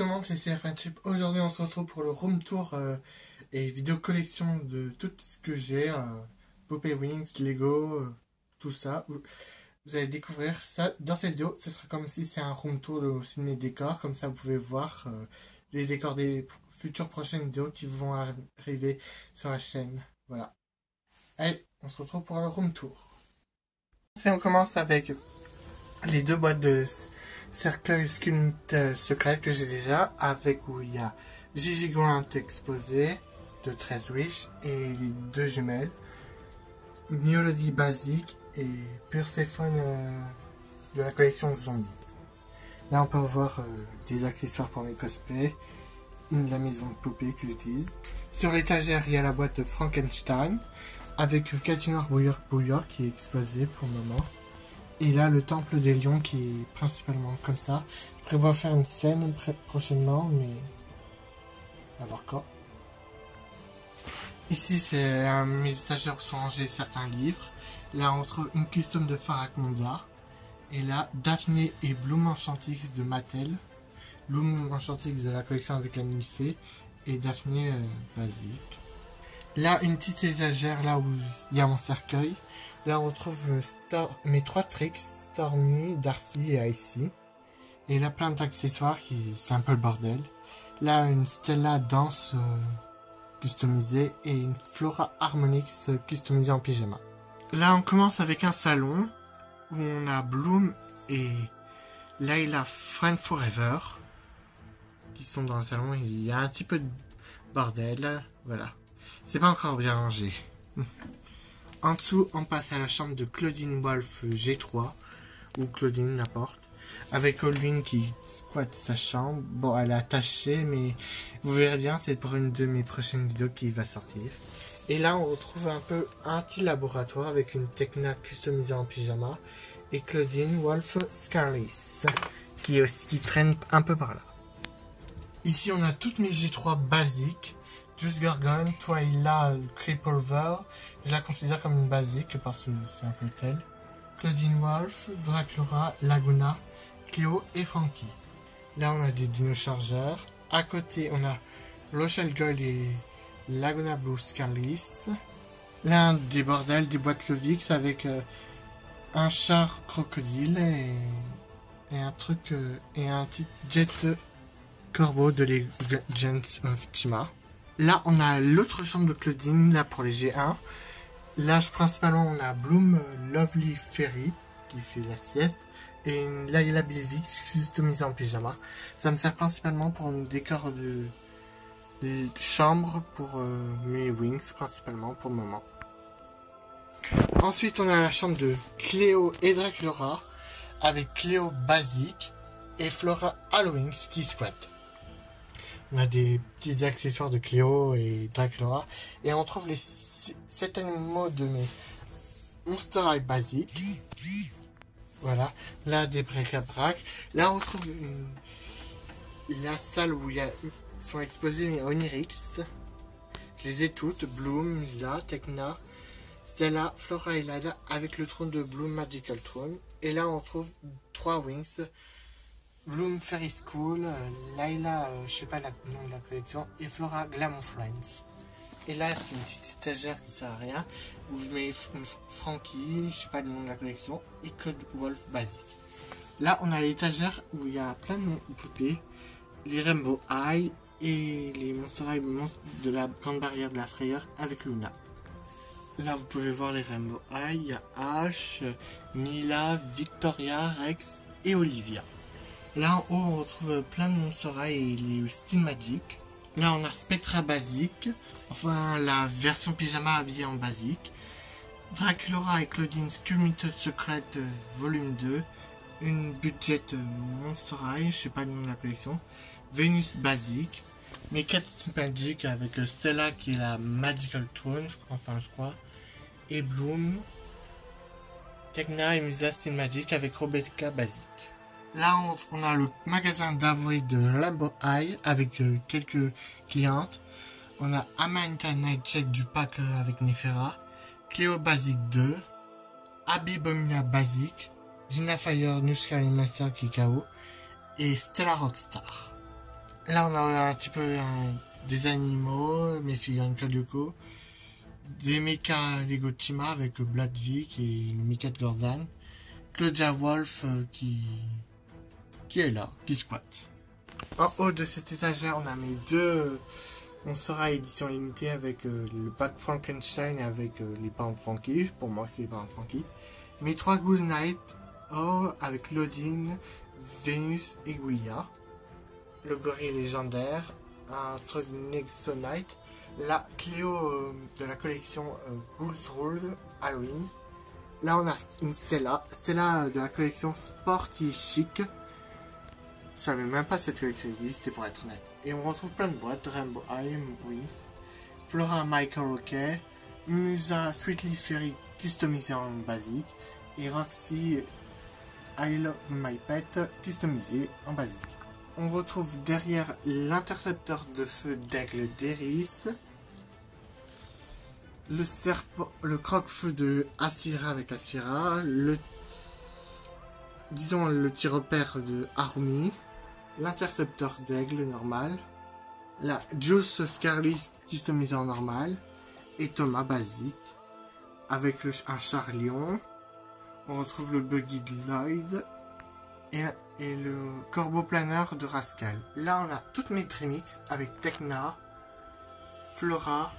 tout le monde, c'est CFNchip. Aujourd'hui, on se retrouve pour le room tour et vidéo collection de tout ce que j'ai. Poupée Wings, Lego, tout ça. Vous allez découvrir ça dans cette vidéo. Ce sera comme si c'est un room tour de aussi de mes décors. Comme ça, vous pouvez voir les décors des futures prochaines vidéos qui vont arriver sur la chaîne. Voilà. Allez, on se retrouve pour le room tour. Si on commence avec les deux boîtes de cercueil sculpte secret que j'ai déjà, avec où il y a Gigi Grant exposé de 13 Wish et les deux jumelles, Melody basique et Perséphone de la collection Zombie. Là on peut voir des accessoires pour mes cosplays, la maison de poupée que j'utilise. Sur l'étagère il y a la boîte de Frankenstein avec Catinoir Bouillard qui est exposé pour le moment. Et là, le temple des lions qui est principalement comme ça. Je prévois faire une scène prochainement, mais à voir quand. Ici, c'est mes étagères où sont rangés certains livres. Là, on trouve une custom de Farakmonda. Et là, Daphné et Bloom Enchantix de Mattel. Bloom Enchantix de la collection avec la mini-fée. Et Daphné basique. Là, une petite étagère là où il y a mon cercueil. Là, on retrouve mes trois tricks, Stormy, Darcy et Icy. Et là, plein d'accessoires c'est un peu le bordel. Là, une Stella Danse customisée et une Flora Harmonix customisée en pyjama. Là, on commence avec un salon où on a Bloom et Layla Friend Forever qui sont dans le salon. Il y a un petit peu de bordel, voilà. C'est pas encore bien rangé. En dessous, on passe à la chambre de Claudine Wolf G3, ou Claudine, n'importe, avec Olwyn qui squatte sa chambre. Bon, elle est attachée, mais vous verrez bien, c'est pour une de mes prochaines vidéos qui va sortir. Et là, on retrouve un peu un petit laboratoire avec une Techna customisée en pyjama, et Claudine Wolf Scarlis, qui traîne un peu par là. Ici, on a toutes mes G3 basiques. Just Gorgon, Twyla, Creepover, je la considère comme une basique parce que c'est un peu tel. Claudine Wolf, Draculaura, Laguna, Cléo et Frankie. Là on a des dinos chargeurs. À côté on a Rochelle Gold et Laguna Blue Scarlis. Là des bordels, des boîtes Lovix avec un char crocodile et un truc et un petit jet corbeau de Legends of Chima. Là, on a l'autre chambre de Claudine, là pour les G1. Là, principalement, on a Bloom Lovely Fairy, qui fait la sieste, et une Layla Bivix customisée en pyjama. Ça me sert principalement pour un décor de chambre pour mes wings, principalement pour le moment. Ensuite, on a la chambre de Cléo et Draculaura, avec Cléo basique et Flora Halloween qui squatte. On a des petits accessoires de Cléo et Draculaura. Et on trouve les 7 animaux de mes Monster High basiques. Voilà. Là, des bric-à-brac. Là, on trouve la salle où sont exposés mes Onirix. Je les ai toutes. Bloom, Musa, Techna, Stella, Flora et Lada avec le trône de Bloom Magical Throne. Et là, on trouve 3 Wings. Bloom Fairy School, Layla, je sais pas le nom de la collection, et Flora Glamour Friends. Et là, c'est une petite étagère qui sert à rien, où je mets Frankie, je sais pas le nom de la collection, et Code Wolf basique. Là, on a l'étagère où il y a plein de poupées, les Rainbow High et les Monster High de la grande barrière de la frayeur avec Luna. Là, vous pouvez voir les Rainbow High, il y a Ash, Mila, Victoria, Rex et Olivia. Là en haut on retrouve plein de Monster High et les Steel Magic. Là on a Spectra basique, enfin la version pyjama habillée en basique. Draculaura et Claudine Sculpted Secret volume 2. Une budget Monster High, je sais pas le nom de la collection. Venus basique. Mes 4 Steel Magic avec Stella qui est la Magical Throne, je crois. Et Bloom. Techna et Musa Steel Magic avec Rebecca basique. Là, on a le magasin d'Avril de Lambo High avec quelques clientes. On a Amanda Nightcheck du pack avec Nefera, Cléo Basic 2, Abby Bomina Basic, Gina Fire Nuska Master Kikao et Stella Rockstar. Là, on a un petit peu des animaux, mes figurines Kalyoko, des mechas Lego Chima avec Bladvik et le mecha de Gorzan, Claudia Wolf qui est là, qui squatte. En haut de cette étagère, on a mes deux Monstera édition limitée avec le pack Frankenstein et avec les parents de Frankie. Pour moi, c'est les parents de Frankie. Mes trois Goose Knight avec Lodin, Vénus et Guilla. Le gorille légendaire, un truc Nexonite, la Cléo de la collection Ghouls Rule Halloween. Là on a une Stella de la collection Sporty Chic. Je savais même pas cette collection existait pour être honnête. Et on retrouve plein de boîtes, Rainbow Eye, Wings, Flora Michael Roquet, Musa Sweetly Cherry customisé en basique, et Roxy I Love My Pet customisé en basique. On retrouve derrière l'intercepteur de feu d'aigle d'Eris, le serpent, le croque-feu de Asira avec Asira, le tir-repère de Harumi, l'intercepteur d'aigle normal, la Juice Scarlis customisée en normal, et Thomas basique, avec un char lion. On retrouve le buggy de Lloyd, et le corbeau planeur de Rascal. Là, on a toutes mes trimix avec Tekna, Flora,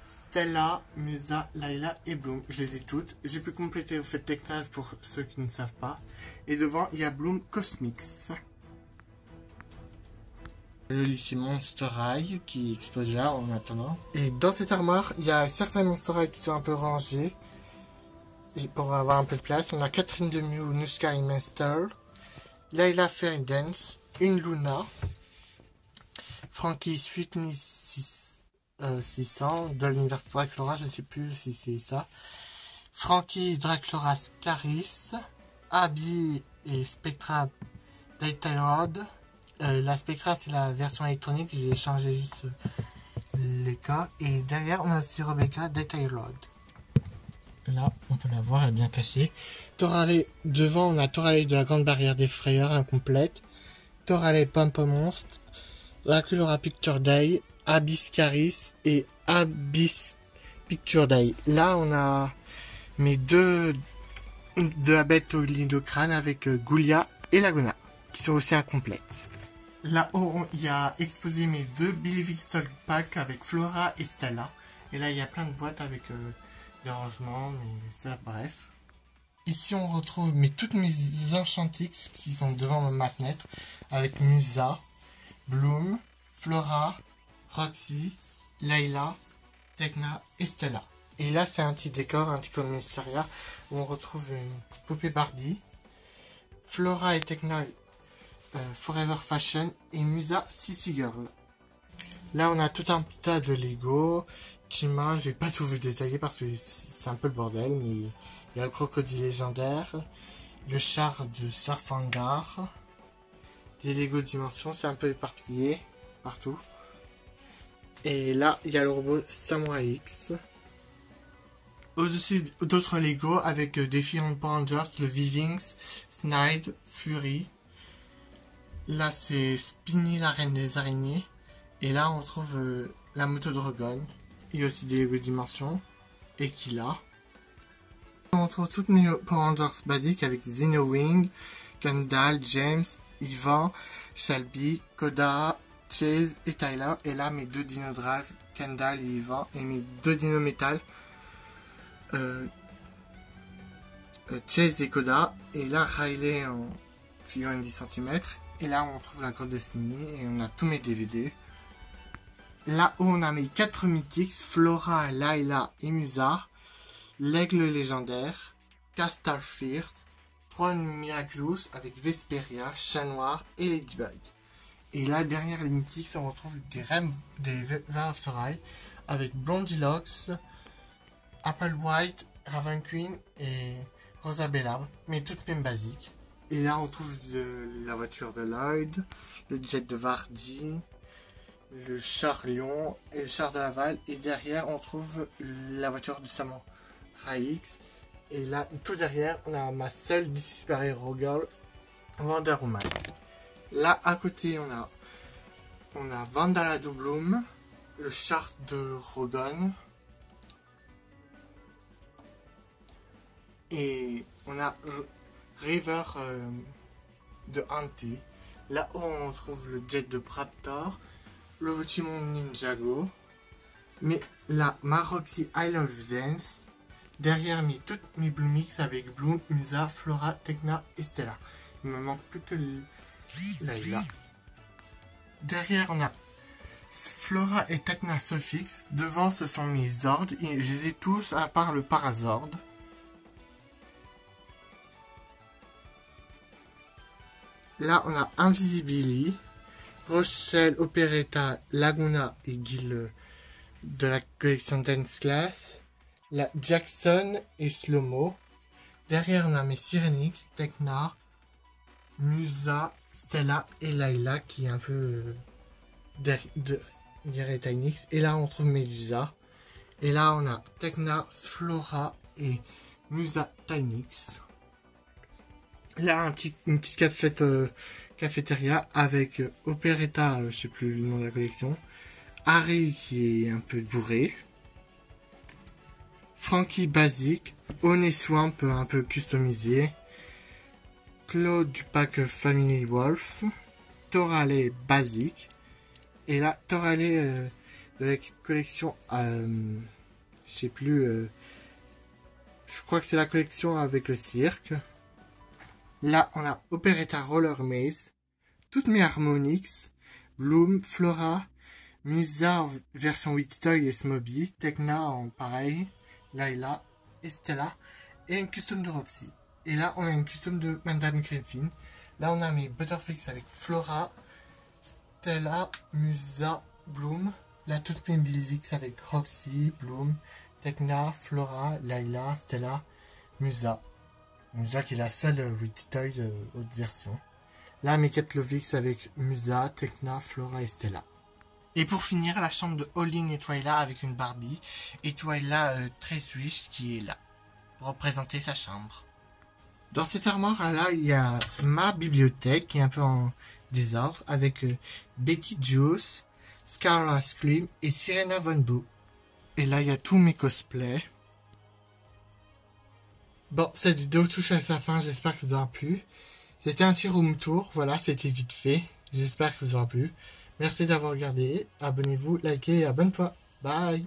Stella, Musa, Layla et Bloom. Je les ai toutes. J'ai pu compléter au fait Tekna pour ceux qui ne savent pas. Et devant, il y a Bloom Cosmix. Le lycée Monster High qui expose là en attendant. Et dans cette armoire, il y a certains Monster High qui sont un peu rangés. Et pour avoir un peu de place, on a Catherine Demieux, Nuska et Master. Layla Fairy Dance, une Luna, Frankie Sweetney 600 de l'univers Draclora, je sais plus si c'est ça, Frankie Draclora Scaris, Abby et Spectra Daytime. La Spectra c'est la version électronique, j'ai changé juste les cas, et derrière on a aussi Rebecca Daytime. Là, on peut la voir, elle est bien cachée. Torale, devant, on a Torale de la Grande Barrière des Frayeurs, incomplète. Torale Pampamonstre, Draculaura Picture Day, Abyss Caris et Abyss Picture Day. Là, on a mes deux de la bête au lit de crâne avec Goulia et Laguna, qui sont aussi incomplètes. Là-haut, il y a exposé mes deux Billy Stock Pack avec Flora et Stella. Et là, il y a plein de boîtes avec les rangements, mais ça, bref. Ici, on retrouve toutes mes Enchantix qui sont devant ma fenêtre, avec Musa, Bloom, Flora, Roxy, Layla, Tekna et Stella. Et là, c'est un petit décor, un petit commissariat, où on retrouve une poupée Barbie, Flora et Tekna Forever Fashion et Musa City Girl. Là, on a tout un tas de Lego. Chima, je vais pas tout vous détailler parce que c'est un peu le bordel, mais il y a le crocodile légendaire, le char de Surf Hangar, des Lego Dimensions, c'est un peu éparpillé partout. Et là, il y a le robot Samurai X. Au-dessus, d'autres Lego avec des Fillon Rangers, le Vivings, Snide, Fury. Là, c'est Spinny, la reine des araignées. Et là, on trouve la moto Dragon. Il y a aussi des Lego Dimensions. Et Killa. On retrouve toutes mes Power Rangers basiques avec Xeno Wing, Kendall, James, Ivan, Shelby, Koda, Chase et Tyler. Et là, mes deux Dino Drive, Kendall et Ivan. Et mes deux Dino Metal, Chase et Koda. Et là, Riley en figurine 10 cm. Et là, on trouve la grotte de Smini. Et on a tous mes DVD. Là où on a mes 4 mythiques, Flora, Layla et Musa, l'aigle légendaire, Castar Fierce, 3 Miraculous avec Vesperia, Chat Noir et Ladybug. Et là, derrière les mythiques, on retrouve des vins of Eye avec Blondilocks, Apple White, Raven Queen et Rosabella, mais toutes mêmes basiques. Et là, on trouve la voiture de Lloyd, le jet de Vardy, le char Lion et le char de Laval. Et derrière, on trouve la voiture du Samurai X. Et là, tout derrière, on a ma seule DC Super Hero Girl, Wonder Woman. Là, à côté, on a on a Vandala de Bloom, le Chart de Rogon, et on a River de Anti. Là où on trouve le jet de Praptor, le Timon Ninjago, mais la Maroxy Isle of Dance. Derrière toutes mes Bloomix avec Bloom, Musa, Flora, Tekna et Stella. Il me manque plus que Layla. Derrière on a Flora et Tekna Sophix. Devant ce sont mes Zords. Je les ai tous à part le Parazord. Là on a Invisibili, Rochelle, Operetta, Laguna et Gil de la collection Dance Class. La Jackson et Slow-Mo. Derrière, on a mes Sirenix, Tekna, Musa, Stella et Layla qui est un peu derrière Tynix. Et là, on trouve Medusa. Et là, on a Tekna, Flora et Musa Tynix. Là, une petite cafétéria avec Operetta, je sais plus le nom de la collection. Harry qui est un peu bourré. Frankie basique, Oneswamp un peu customisé, Claude du pack Family Wolf, Torale basique, et là Torale de la collection, je sais plus, je crois que c'est la collection avec le cirque. Là on a Operetta Roller Maze, toutes mes Harmonix, Bloom, Flora, Musa version 8 Toy et Smoby, Tekna en pareil, Layla, Estella et une custom de Roxy. Et là, on a une custom de Madame Griffin. Là, on a mes Butterflix avec Flora, Stella, Musa, Bloom. Là, toutes mes Billyx avec Roxy, Bloom, Tekna, Flora, Layla, Stella, Musa. Musa qui est la seule Witty Toy de haute version. Là, mes Catlovix avec Musa, Tekna, Flora et Stella. Et pour finir, la chambre de Olin et Twyla avec une Barbie. Et Twyla très Swish qui est là. Pour représenter sa chambre. Dans cette armoire là, il y a ma bibliothèque qui est un peu en désordre. Avec Betty Juice, Scarla Scream et Sirena Von Boo. Et là, il y a tous mes cosplays. Bon, cette vidéo touche à sa fin. J'espère que ça vous aura plu. C'était un petit room tour. Voilà, c'était vite fait. J'espère que ça vous aura plu. Merci d'avoir regardé, abonnez-vous, likez et abonne-toi. Bye!